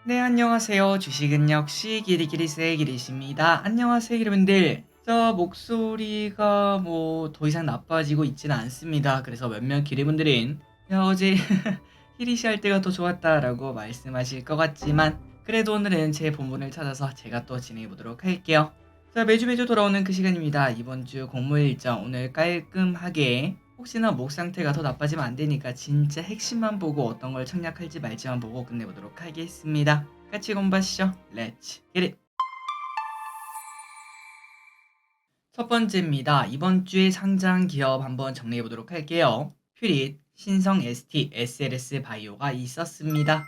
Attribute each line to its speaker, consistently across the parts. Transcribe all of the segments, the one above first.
Speaker 1: 네, 안녕하세요. 주식은 역시 기리기리스의 기리십니다. 안녕하세요, 여러분들. 목소리가 더 이상 나빠지고 있지는 않습니다. 그래서 몇몇 기리분들은 야, 어제 히리시 할 때가 더 좋았다라고 말씀하실 것 같지만 그래도 오늘은 제 본분을 찾아서 제가 또 진행해 보도록 할게요. 매주 돌아오는 그 시간입니다. 이번 주 공무 일정 오늘 깔끔하게 혹시나 목 상태가 더 나빠지면 안 되니까 진짜 핵심만 보고 어떤 걸 청약할지 말지만 보고 끝내보도록 하겠습니다. 같이 공부하시죠. Let's get it! 첫 번째입니다. 이번 주에 상장 기업 한번 정리해 보도록 할게요. 퓨릿, 신성 ST, SLS 바이오가 있었습니다.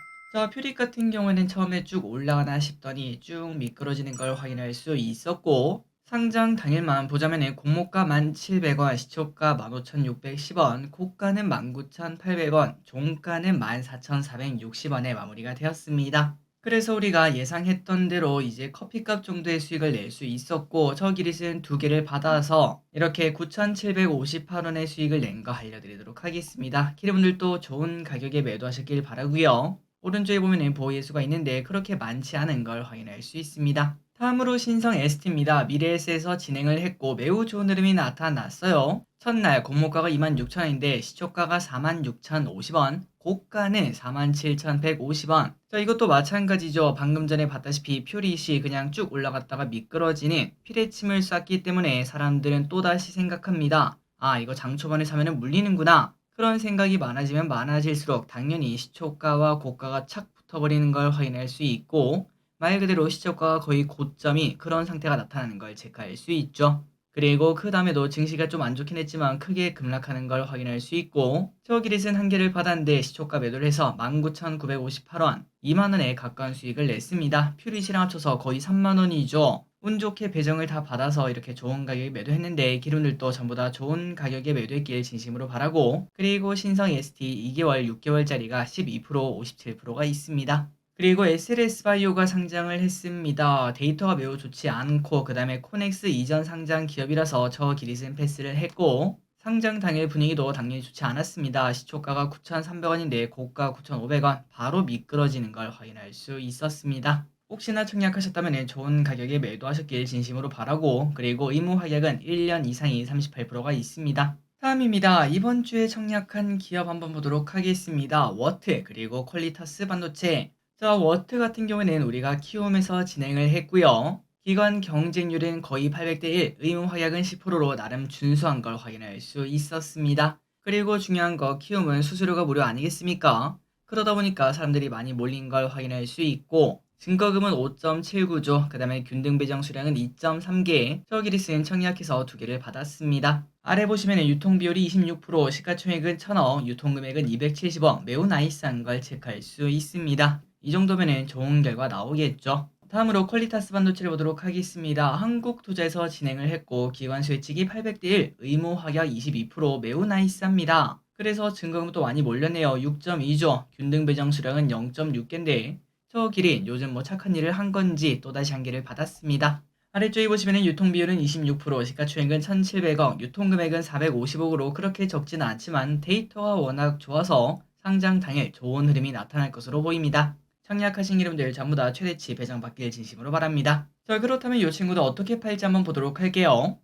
Speaker 1: 퓨릿 같은 경우에는 처음에 쭉 올라가나 싶더니 쭉 미끄러지는 걸 확인할 수 있었고, 상장 당일만 보자면 공모가 1,700원, 시초가 15,610원, 고가는 19,800원, 종가는 14,460원에 마무리가 되었습니다. 그래서 우리가 예상했던 대로 이제 커피값 정도의 수익을 낼 수 있었고, 저 기릿은 두 개를 받아서 이렇게 9,758원의 수익을 낸 거 알려드리도록 하겠습니다. 기리분들도 좋은 가격에 매도하셨길 바라고요. 오른쪽에 보면 보호 예수가 있는데 그렇게 많지 않은 걸 확인할 수 있습니다. 다음으로 신성 ST입니다. 미래에스에서 진행을 했고 매우 좋은 흐름이 나타났어요. 첫날 공모가가 26,000원인데 시초가가 46,050원, 고가는 47,150원. 이것도 마찬가지죠. 방금 전에 봤다시피 퓨릿이 그냥 쭉 올라갔다가 미끄러지는 피레침을 쐈기 때문에 사람들은 또다시 생각합니다. 아, 이거 장 초반에 사면은 물리는구나. 그런 생각이 많아지면 많아질수록 당연히 시초가와 고가가 착 붙어버리는 걸 확인할 수 있고, 말 그대로 시초가가 거의 고점이 그런 상태가 나타나는 걸 체크할 수 있죠. 그리고 그 다음에도 증시가 좀 안 좋긴 했지만 크게 급락하는 걸 확인할 수 있고, 저 기릿은 한 개를 받았는데 시초가 매도를 해서 19,958원, 2만원에 가까운 수익을 냈습니다. 퓨릿이랑 합쳐서 거의 3만원이죠. 운 좋게 배정을 다 받아서 이렇게 좋은 가격에 매도했는데 기론들도 전부 다 좋은 가격에 매도했길 진심으로 바라고, 그리고 신성 ST 2개월, 6개월짜리가 12%, 57%가 있습니다. 그리고 SLS 바이오가 상장을 했습니다. 데이터가 매우 좋지 않고 그 다음에 코넥스 이전 상장 기업이라서 저 기릿은 패스를 했고, 상장 당일 분위기도 당연히 좋지 않았습니다. 시초가가 9,300원인데 고가 9,500원, 바로 미끄러지는 걸 확인할 수 있었습니다. 혹시나 청약하셨다면 좋은 가격에 매도하셨길 진심으로 바라고, 그리고 의무 확약은 1년 이상이 38%가 있습니다. 다음입니다. 이번 주에 청약한 기업 한번 보도록 하겠습니다. 워트 그리고 퀄리터스 반도체. 워트 같은 경우에는 우리가 키움에서 진행을 했고요. 기관 경쟁률은 거의 800대 1, 의무 확약은 10%로 나름 준수한 걸 확인할 수 있었습니다. 그리고 중요한 거 키움은 수수료가 무료 아니겠습니까? 그러다 보니까 사람들이 많이 몰린 걸 확인할 수 있고, 증거금은 5.79조, 그 다음에 균등 배정 수량은 2.3개, 저 기릿은 청약해서 두 개를 받았습니다. 아래 보시면 유통비율이 26%, 시가총액은 1,000억, 유통금액은 270억, 매우 나이스한 걸 체크할 수 있습니다. 이 정도면 좋은 결과 나오겠죠. 다음으로 퀄리타스 반도체를 보도록 하겠습니다. 한국투자에서 진행을 했고 기관 수혜치기 800대 1, 의무 확약 22%, 매우 나이스합니다. 그래서 증거금도 많이 몰렸네요. 6.2조, 균등 배정 수량은 0.6개인데 저 길이 요즘 착한 일을 한 건지 또다시 한 개를 받았습니다. 아래쪽에 보시면 유통비율은 26%, 시가총액은 1,700억, 유통금액은 450억으로 그렇게 적지는 않지만 데이터가 워낙 좋아서 상장 당일 좋은 흐름이 나타날 것으로 보입니다. 청약하신 여러분들 전부 다 최대치 배정받길 진심으로 바랍니다. 그렇다면 이 친구도 어떻게 팔지 한번 보도록 할게요.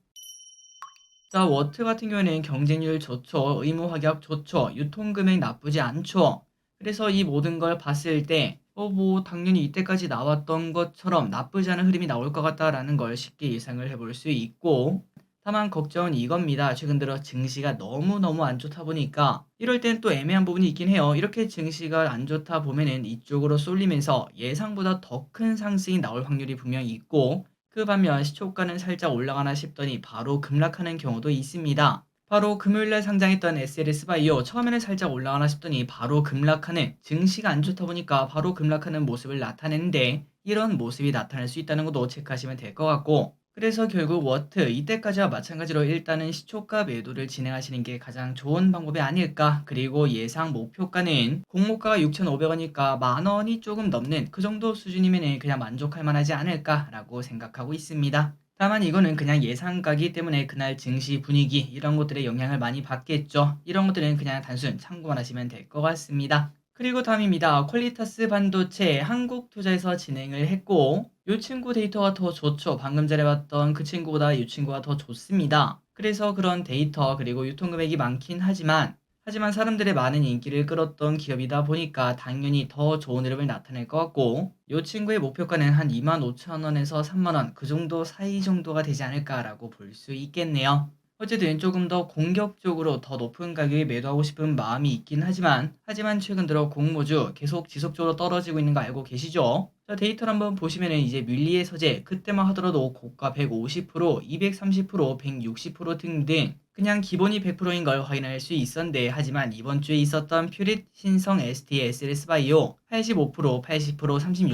Speaker 1: 워트 같은 경우에는 경쟁률 좋죠. 의무 확약 좋죠. 유통금액 나쁘지 않죠. 그래서 이 모든 걸 봤을 때 당연히 이때까지 나왔던 것처럼 나쁘지 않은 흐름이 나올 것 같다라는 걸 쉽게 예상을 해볼 수 있고, 다만 걱정은 이겁니다. 최근 들어 증시가 너무너무 안 좋다 보니까 이럴 땐 또 애매한 부분이 있긴 해요. 이렇게 증시가 안 좋다 보면은 이쪽으로 쏠리면서 예상보다 더 큰 상승이 나올 확률이 분명히 있고, 그 반면 시초가는 살짝 올라가나 싶더니 바로 급락하는 경우도 있습니다. 바로 금요일날 상장했던 SLS 바이오, 처음에는 살짝 올라가나 싶더니 바로 급락하는, 증시가 안 좋다 보니까 바로 급락하는 모습을 나타내는데, 이런 모습이 나타날 수 있다는 것도 체크하시면 될 것 같고, 그래서 결국 워트 이때까지와 마찬가지로 일단은 시초가 매도를 진행하시는 게 가장 좋은 방법이 아닐까. 그리고 예상 목표가는 공모가가 6,500원이니까 만원이 조금 넘는 그 정도 수준이면 그냥 만족할 만하지 않을까라고 생각하고 있습니다. 다만 이거는 그냥 예상가기 때문에 그날 증시 분위기 이런 것들에 영향을 많이 받겠죠. 이런 것들은 그냥 단순 참고만 하시면 될 것 같습니다. 그리고 다음입니다. 퀄리타스 반도체 한국 투자에서 진행을 했고 이 친구 데이터가 더 좋죠. 방금 전에 봤던 그 친구보다 이 친구가 더 좋습니다. 그래서 그런 데이터 그리고 유통금액이 많긴 하지만 사람들의 많은 인기를 끌었던 기업이다 보니까 당연히 더 좋은 흐름을 나타낼 것 같고 이 친구의 목표가는 한 25,000원에서 3만원 그 정도 사이 정도가 되지 않을까라고 볼 수 있겠네요. 어쨌든 조금 더 공격적으로 더 높은 가격에 매도하고 싶은 마음이 있긴 하지만 최근 들어 공모주 계속 지속적으로 떨어지고 있는 거 알고 계시죠? 자, 데이터를 한번 보시면은 이제 밀리의 서재 그때만 하더라도 고가 150%, 230%, 160% 등등 그냥 기본이 100%인 걸 확인할 수 있었는데 하지만 이번 주에 있었던 퓨릿, 신성, ST, SLS바이오 85%, 80%,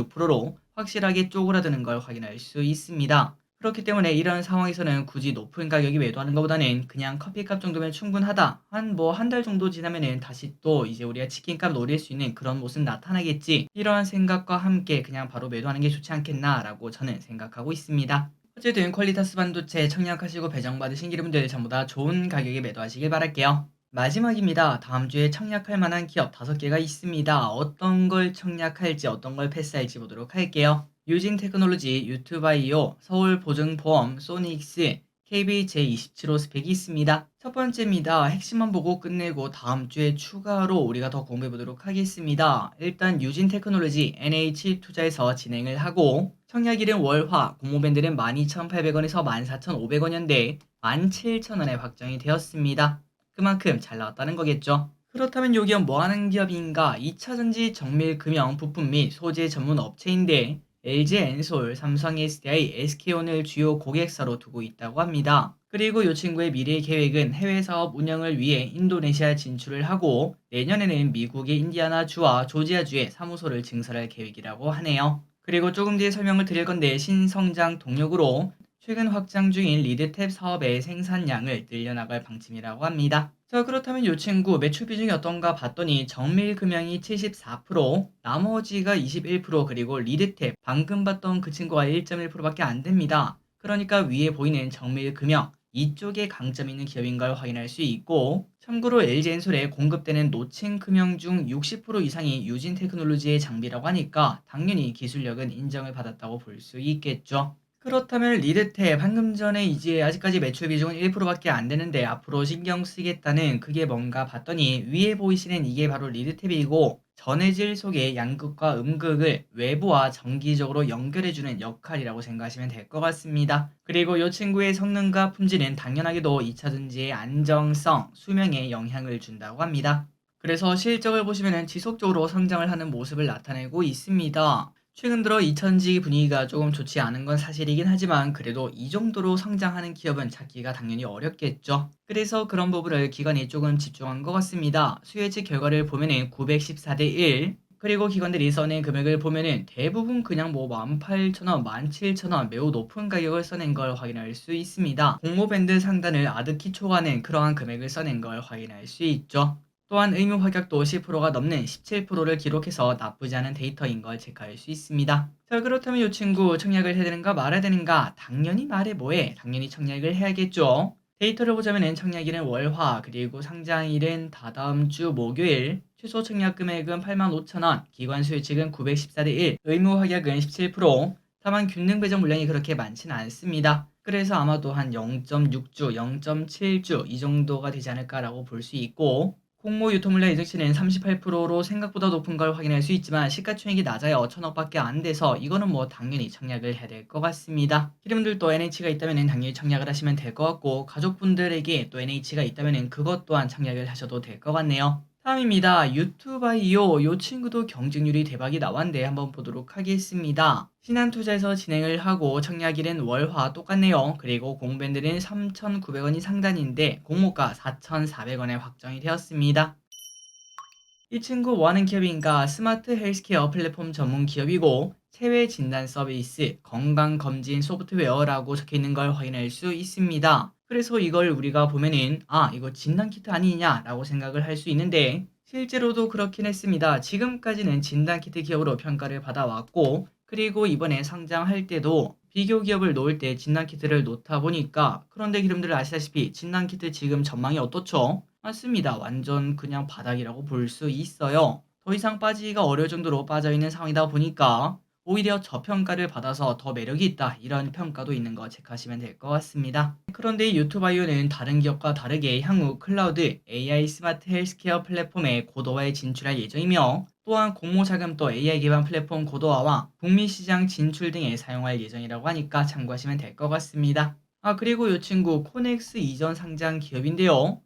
Speaker 1: 36%로 확실하게 쪼그라드는 걸 확인할 수 있습니다. 그렇기 때문에 이런 상황에서는 굳이 높은 가격에 매도하는 것보다는 그냥 커피값 정도면 충분하다. 한 달 정도 지나면은 다시 또 이제 우리가 치킨값 노릴 수 있는 그런 모습 나타나겠지. 이러한 생각과 함께 그냥 바로 매도하는 게 좋지 않겠나라고 저는 생각하고 있습니다. 어쨌든 퀄리타스 반도체 청약하시고 배정받으신 기름들 전부 다 좋은 가격에 매도하시길 바랄게요. 마지막입니다. 다음 주에 청약할 만한 기업 5개가 있습니다. 어떤 걸 청약할지 어떤 걸 패스할지 보도록 할게요. 유진 테크놀로지, 유튜바이오, 서울보증보험, 소닉스, KBJ27호 스펙이 있습니다. 첫 번째입니다. 핵심만 보고 끝내고 다음 주에 추가로 우리가 더 공부해 보도록 하겠습니다. 일단 유진 테크놀로지 NH투자에서 진행을 하고 청약일은 월화, 공모밴드는 12,800원에서 14,500원이었는데 17,000원에 확정이 되었습니다. 그만큼 잘 나왔다는 거겠죠. 그렇다면 이 기업 뭐 하는 기업인가? 2차전지 정밀 금형 부품 및 소재 전문 업체인데 LG 엔솔, 삼성 SDI, SK온을 주요 고객사로 두고 있다고 합니다. 그리고 이 친구의 미래 계획은 해외 사업 운영을 위해 인도네시아 진출을 하고 내년에는 미국의 인디아나주와 조지아주에 사무소를 증설할 계획이라고 하네요. 그리고 조금 뒤에 설명을 드릴 건데 신성장 동력으로 최근 확장 중인 리드탭 사업의 생산량을 늘려나갈 방침이라고 합니다. 자, 그렇다면 이 친구 매출 비중이 어떤가 봤더니 정밀금형이 74%, 나머지가 21% 그리고 리드탭 방금 봤던 그 친구가 1.1%밖에 안 됩니다. 그러니까 위에 보이는 정밀금형 이쪽에 강점 있는 기업인 걸 확인할 수 있고 참고로 LG엔솔에 공급되는 노층 금형 중 60% 이상이 유진 테크놀로지의 장비라고 하니까 당연히 기술력은 인정을 받았다고 볼 수 있겠죠. 그렇다면 리드탭 방금 전에 이제 아직까지 매출 비중은 1%밖에 안 되는데 앞으로 신경 쓰겠다는 그게 뭔가 봤더니 위에 보이시는 이게 바로 리드탭이고 전해질 속의 양극과 음극을 외부와 정기적으로 연결해주는 역할이라고 생각하시면 될 것 같습니다. 그리고 이 친구의 성능과 품질은 당연하게도 2차전지의 안정성, 수명에 영향을 준다고 합니다. 그래서 실적을 보시면 지속적으로 성장을 하는 모습을 나타내고 있습니다. 최근 들어 2차전지 분위기가 조금 좋지 않은 건 사실이긴 하지만 그래도 이 정도로 성장하는 기업은 찾기가 당연히 어렵겠죠. 그래서 그런 부분을 기관이 조금 집중한 것 같습니다. 수혜치 결과를 보면은 914대 1, 그리고 기관들이 써낸 금액을 보면은 대부분 그냥 뭐 18,000원, 17,000원 매우 높은 가격을 써낸 걸 확인할 수 있습니다. 공모밴드 상단을 아득히 초과하는 그러한 금액을 써낸 걸 확인할 수 있죠. 또한 의무 확약도 10%가 넘는 17%를 기록해서 나쁘지 않은 데이터인 걸 체크할 수 있습니다. 자, 그렇다면 이 친구 청약을 해야 되는가 말아야 되는가? 당연히 말해 뭐해. 당연히 청약을 해야겠죠. 데이터를 보자면 청약일은 월화 그리고 상장일은 다다음 주 목요일, 최소 청약 금액은 85,000원, 기관 수요측은 914대 1, 의무 확약은 17%, 다만 균등 배정 물량이 그렇게 많지는 않습니다. 그래서 아마도 한 0.6주, 0.7주 이 정도가 되지 않을까라고 볼 수 있고 공모 유통물량 예정치는 38%로 생각보다 높은 걸 확인할 수 있지만 시가총액이 낮아요. 1,000억밖에 안 돼서 이거는 뭐 당연히 청약을 해야 될 것 같습니다. 여러분들도 NH가 있다면 당연히 청약을 하시면 될 것 같고 가족분들에게 또 NH가 있다면 그것 또한 청약을 하셔도 될 것 같네요. 다음입니다. 유튜바이오 요 친구도 경쟁률이 대박이 나왔는데 한번 보도록 하겠습니다. 신한투자에서 진행을 하고 청약일은 월화 똑같네요. 그리고 공밴드는 3,900원이 상단인데 공모가 4,400원에 확정이 되었습니다. 이 친구 뭐 하는 기업인가? 스마트 헬스케어 플랫폼 전문 기업이고 체외 진단 서비스, 건강검진 소프트웨어라고 적혀 있는 걸 확인할 수 있습니다. 그래서 이걸 우리가 보면은 이거 진단키트 아니냐라고 생각을 할 수 있는데 실제로도 그렇긴 했습니다. 지금까지는 진단키트 기업으로 평가를 받아왔고 그리고 이번에 상장할 때도 비교 기업을 놓을 때 진단키트를 놓다 보니까 그런데 기름들 아시다시피 진단키트 지금 전망이 어떻죠? 맞습니다. 완전 그냥 바닥이라고 볼 수 있어요. 더 이상 빠지기가 어려울 정도로 빠져있는 상황이다 보니까 오히려 저평가를 받아서 더 매력이 있다, 이런 평가도 있는 거 체크하시면 될 것 같습니다. 그런데 이 유튜바이오는 다른 기업과 다르게 향후 클라우드, AI 스마트 헬스케어 플랫폼에 고도화에 진출할 예정이며, 또한 공모 자금도 AI 기반 플랫폼 고도화와 북미 시장 진출 등에 사용할 예정이라고 하니까 참고하시면 될 것 같습니다. 그리고 이 친구 코넥스 이전 상장 기업인데요.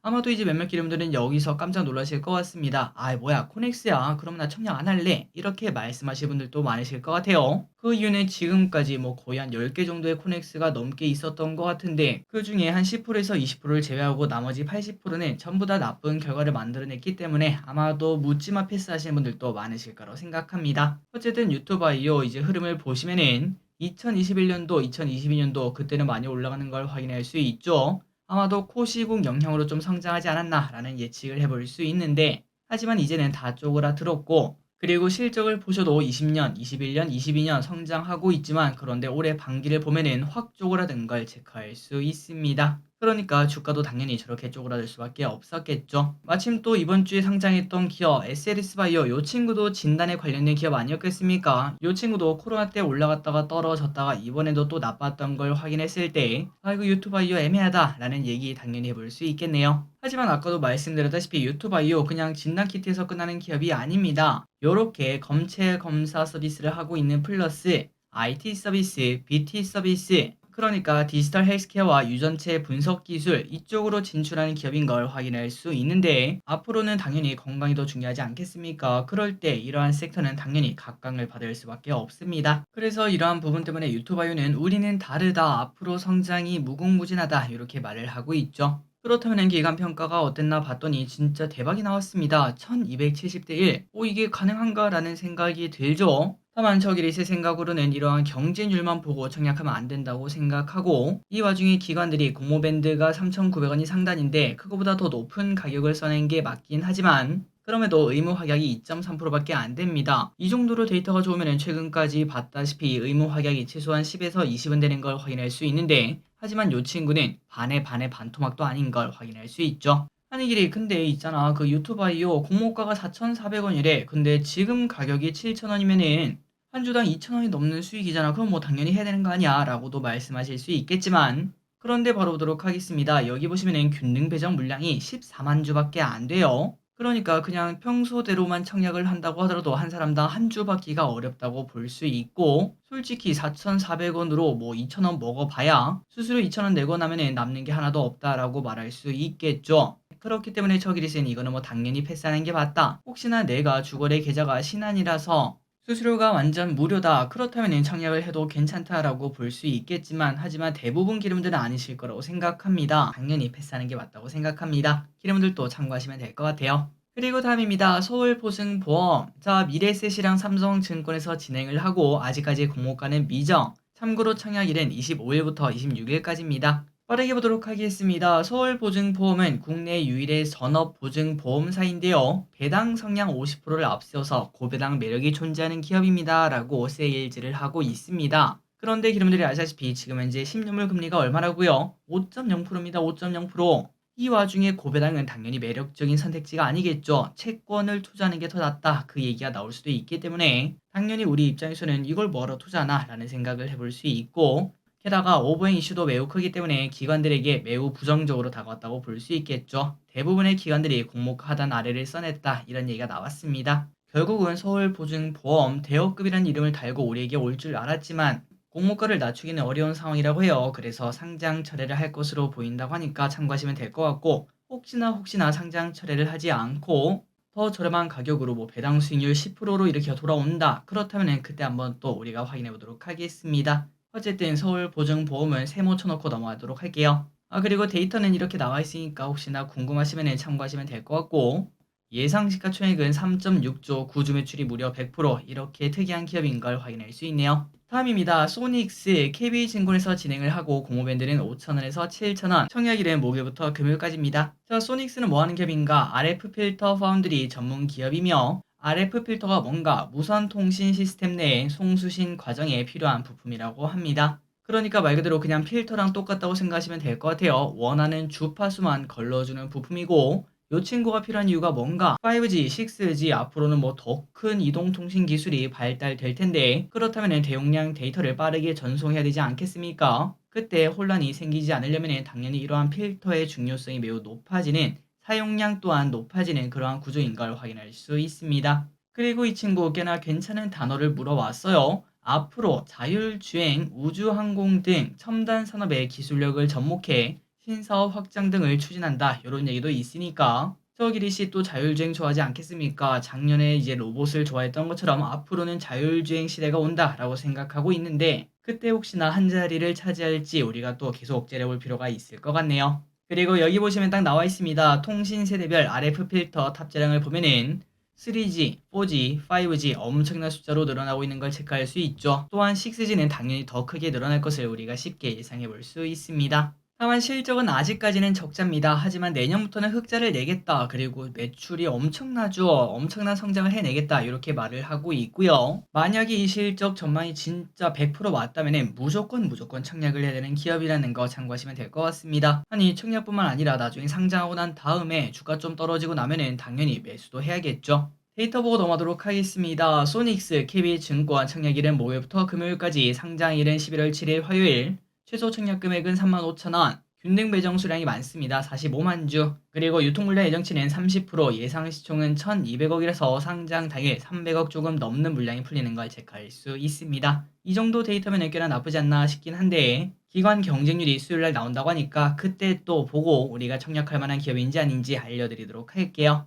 Speaker 1: 아마도 이제 몇몇 기름들은 여기서 깜짝 놀라실 것 같습니다. 뭐야, 코넥스야. 그럼 나 청약 안 할래. 이렇게 말씀하실 분들도 많으실 것 같아요. 그 이유는 지금까지 뭐 거의 한 10개 정도의 코넥스가 넘게 있었던 것 같은데, 그 중에 한 10%에서 20%를 제외하고 나머지 80%는 전부 다 나쁜 결과를 만들어냈기 때문에 아마도 묻지마 패스하시는 분들도 많으실 거라고 생각합니다. 어쨌든 유튜버이요, 이제 흐름을 보시면은 2021년도, 2022년도 그때는 많이 올라가는 걸 확인할 수 있죠. 아마도 코시국 영향으로 좀 성장하지 않았나라는 예측을 해볼 수 있는데, 하지만 이제는 다 쪼그라들었고, 그리고 실적을 보셔도 20년, 21년, 22년 성장하고 있지만, 그런데 올해 반기를 보면은 확 쪼그라든 걸 체크할 수 있습니다. 그러니까 주가도 당연히 저렇게 쪼그라들 수밖에 없었겠죠. 마침 또 이번 주에 상장했던 기업 SLS 바이오, 요 친구도 진단에 관련된 기업 아니었겠습니까? 요 친구도 코로나 때 올라갔다가 떨어졌다가 이번에도 또 나빴던 걸 확인했을 때, 이거 유튜바이오 애매하다 라는 얘기 당연히 해볼 수 있겠네요. 하지만 아까도 말씀드렸다시피 유튜바이오 그냥 진단키트에서 끝나는 기업이 아닙니다. 요렇게 검체 검사 서비스를 하고 있는 플러스 IT 서비스, BT 서비스, 그러니까 디지털 헬스케어와 유전체 분석 기술, 이쪽으로 진출하는 기업인 걸 확인할 수 있는데, 앞으로는 당연히 건강이 더 중요하지 않겠습니까? 그럴 때 이러한 섹터는 당연히 각광을 받을 수밖에 없습니다. 그래서 이러한 부분 때문에 유튜바이오는 우리는 다르다, 앞으로 성장이 무궁무진하다, 이렇게 말을 하고 있죠. 그렇다면 기관 평가가 어땠나 봤더니 진짜 대박이 나왔습니다. 1270대 1. 이게 가능한가라는 생각이 들죠. 다만 저기 제 생각으로는 이러한 경쟁률만 보고 청약하면 안 된다고 생각하고, 이 와중에 기관들이 공모밴드가 3,900원이 상단인데 그거보다 더 높은 가격을 써낸 게 맞긴 하지만, 그럼에도 의무 확약이 2.3%밖에 안 됩니다. 이 정도로 데이터가 좋으면 최근까지 봤다시피 의무 확약이 최소한 10에서 20은 되는 걸 확인할 수 있는데, 하지만 요 친구는 반의 반의 반토막도 아닌 걸 확인할 수 있죠. 아니 길이 근데 있잖아, 그 유튜바이오 공모가가 4,400원이래. 근데 지금 가격이 7,000원이면은 한 주당 2,000원이 넘는 수익이잖아. 그럼 뭐 당연히 해야 되는 거 아니야? 라고도 말씀하실 수 있겠지만, 그런데 바로 보도록 하겠습니다. 여기 보시면은 균등 배정 물량이 14만 주밖에 안 돼요. 그러니까 그냥 평소대로만 청약을 한다고 하더라도 한 사람당 한 주 받기가 어렵다고 볼 수 있고, 솔직히 4,400원으로 뭐 2,000원 먹어봐야 수수료 2,000원 내고 나면은 남는 게 하나도 없다라고 말할 수 있겠죠. 그렇기 때문에 저기리스는 이거는 뭐 당연히 패스하는 게 맞다. 혹시나 내가 주거래 계좌가 신한이라서 수수료가 완전 무료다, 그렇다면 청약을 해도 괜찮다라고 볼 수 있겠지만, 하지만 대부분 기름들은 아니실 거라고 생각합니다. 당연히 패스하는 게 맞다고 생각합니다. 기름들도 참고하시면 될 것 같아요. 그리고 다음입니다. 서울보증보험. 자, 미래셋이랑 삼성증권에서 진행을 하고 아직까지 공모가는 미정. 참고로 청약일은 25일부터 26일까지입니다. 빠르게 보도록 하겠습니다. 서울보증보험은 국내 유일의 전업보증보험사인데요. 배당 성향 50%를 앞세워서 고배당 매력이 존재하는 기업입니다. 라고 세일즈를 하고 있습니다. 그런데 기름들이 아시다시피 지금 현재 10년물 금리가 얼마라고요? 5.0%입니다. 5.0%. 이 와중에 고배당은 당연히 매력적인 선택지가 아니겠죠. 채권을 투자하는 게 더 낫다, 그 얘기가 나올 수도 있기 때문에 당연히 우리 입장에서는 이걸 뭐하러 투자하나 라는 생각을 해볼 수 있고, 게다가 오버행 이슈도 매우 크기 때문에 기관들에게 매우 부정적으로 다가왔다고 볼 수 있겠죠. 대부분의 기관들이 공모가 하단 아래를 써냈다, 이런 얘기가 나왔습니다. 결국은 서울보증보험 대여급이라는 이름을 달고 우리에게 올 줄 알았지만 공모가를 낮추기는 어려운 상황이라고 해요. 그래서 상장 철회를 할 것으로 보인다고 하니까 참고하시면 될 것 같고, 혹시나 상장 철회를 하지 않고 더 저렴한 가격으로 뭐 배당 수익률 10%로 이렇게 돌아온다, 그렇다면 그때 한번 또 우리가 확인해 보도록 하겠습니다. 어쨌든 서울보증보험은 세모 쳐놓고 넘어가도록 할게요. 그리고 데이터는 이렇게 나와 있으니까 혹시나 궁금하시면 참고하시면 될 것 같고, 예상 시가총액은 3.6조, 구주 매출이 무려 100%, 이렇게 특이한 기업인 걸 확인할 수 있네요. 다음입니다. 소닉스, KB증권에서 진행을 하고 공모밴드는 5,000원에서 7,000원, 청약일은 목요일부터 금요일까지입니다. 자, 소닉스는 뭐하는 기업인가? RF 필터 파운드리 전문 기업이며, RF 필터가 뭔가 무선 통신 시스템 내의 송수신 과정에 필요한 부품이라고 합니다. 그러니까 말 그대로 그냥 필터랑 똑같다고 생각하시면 될 것 같아요. 원하는 주파수만 걸러주는 부품이고, 이 친구가 필요한 이유가 뭔가? 5G, 6G 앞으로는 뭐 더 큰 이동통신 기술이 발달될 텐데 그렇다면 대용량 데이터를 빠르게 전송해야 되지 않겠습니까? 그때 혼란이 생기지 않으려면 당연히 이러한 필터의 중요성이 매우 높아지는 사용량 또한 높아지는 그러한 구조인 걸 확인할 수 있습니다. 그리고 이 친구 꽤나 괜찮은 단어를 물어왔어요. 앞으로 자율주행, 우주항공 등 첨단 산업의 기술력을 접목해 신사업 확장 등을 추진한다. 이런 얘기도 있으니까 저 기리씨 또 자율주행 좋아하지 않겠습니까? 작년에 이제 로봇을 좋아했던 것처럼 앞으로는 자율주행 시대가 온다라고 생각하고 있는데 그때 혹시나 한 자리를 차지할지 우리가 또 계속 째려볼 필요가 있을 것 같네요. 그리고 여기 보시면 딱 나와 있습니다. 통신 세대별 RF 필터 탑재량을 보면은 3G, 4G, 5G 엄청난 숫자로 늘어나고 있는 걸 체크할 수 있죠. 또한 6G는 당연히 더 크게 늘어날 것을 우리가 쉽게 예상해 볼 수 있습니다. 다만 실적은 아직까지는 적자입니다. 하지만 내년부터는 흑자를 내겠다. 그리고 매출이 엄청나죠. 엄청난 성장을 해내겠다. 이렇게 말을 하고 있고요. 만약에 이 실적 전망이 진짜 100% 맞다면 무조건 청약을 해야 되는 기업이라는 거 참고하시면 될 것 같습니다. 아니 청약뿐만 아니라 나중에 상장하고 난 다음에 주가 좀 떨어지고 나면은 당연히 매수도 해야겠죠. 데이터 보고 넘어가도록 하겠습니다. 소닉스, KB증권 청약일은 목요일부터 금요일까지, 상장일은 11월 7일 화요일, 최소 청약 금액은 35,000원, 균등 배정 수량이 많습니다. 45만 주. 그리고 유통물량 예정치는 30%, 예상 시총은 1,200억이라서 상장 당일 300억 조금 넘는 물량이 풀리는 걸 체크할 수 있습니다. 이 정도 데이터면 꽤나 나쁘지 않나 싶긴 한데 기관 경쟁률이 수요일날 나온다고 하니까 그때 또 보고 우리가 청약할 만한 기업인지 아닌지 알려드리도록 할게요.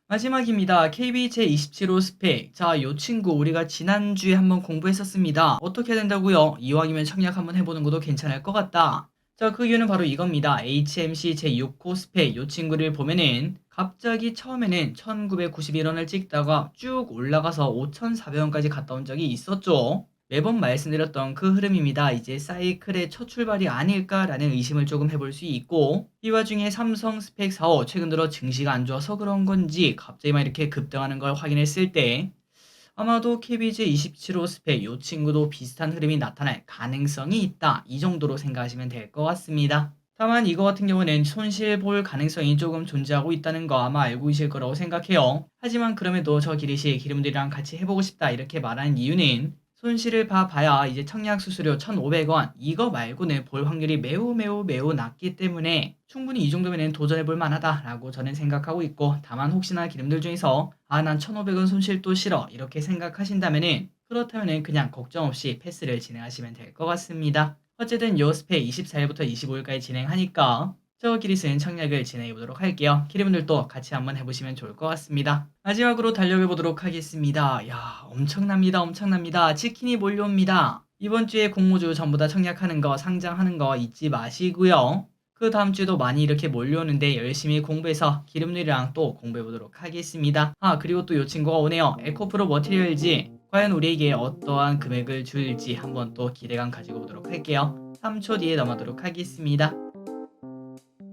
Speaker 1: 마지막입니다. KB 제27호 스펙. 자, 요 친구 우리가 지난주에 한번 공부했었습니다. 어떻게 해야 된다고요? 이왕이면 청약 한번 해보는 것도 괜찮을 것 같다. 자, 그 이유는 바로 이겁니다. HMC 제6호 스펙. 요 친구를 보면은 갑자기 처음에는 1991원을 찍다가 쭉 올라가서 5,400원까지 갔다 온 적이 있었죠. 매번 말씀드렸던 그 흐름입니다. 이제 사이클의 첫 출발이 아닐까라는 의심을 조금 해볼 수 있고 이 와중에 삼성 스펙 4호 최근 들어 증시가 안 좋아서 그런 건지 갑자기 막 이렇게 급등하는 걸 확인했을 때 아마도 KBJ 27호 스펙 이 친구도 비슷한 흐름이 나타날 가능성이 있다. 이 정도로 생각하시면 될 것 같습니다. 다만 이거 같은 경우는 손실 볼 가능성이 조금 존재하고 있다는 거 아마 알고 계실 거라고 생각해요. 하지만 그럼에도 저 기리씨 기름들이랑 같이 해보고 싶다 이렇게 말하는 이유는 손실을 봐봐야 이제 청약 수수료 1,500원 이거 말고는 볼 확률이 매우 낮기 때문에 충분히 이 정도면 도전해볼 만하다라고 저는 생각하고 있고 다만 혹시나 기름들 중에서 난 1,500원 손실도 싫어 이렇게 생각하신다면은 그렇다면은 그냥 걱정 없이 패스를 진행하시면 될 것 같습니다. 어쨌든 요 스펙 24일부터 25일까지 진행하니까 저 기리스는 청약을 진행해보도록 할게요. 기리분들도 같이 한번 해보시면 좋을 것 같습니다. 마지막으로 달려보도록 하겠습니다. 야 엄청납니다. 치킨이 몰려옵니다. 이번 주에 공모주 전부 다 청약하는 거 상장하는 거 잊지 마시고요. 그 다음 주에도 많이 이렇게 몰려오는데 열심히 공부해서 기름들이랑 또 공부해보도록 하겠습니다. 그리고 또 요 친구가 오네요. 에코프로 머티리얼즈 과연 우리에게 어떠한 금액을 줄지 한번 또 기대감 가지고 보도록 할게요. 3초 뒤에 넘어가도록 하겠습니다.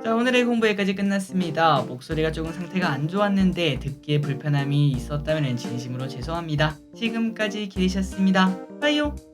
Speaker 1: 자, 오늘의 공부 여기까지 끝났습니다. 목소리가 조금 상태가 안 좋았는데 듣기에 불편함이 있었다면 진심으로 죄송합니다. 지금까지 기리셨습니다. 빠이요.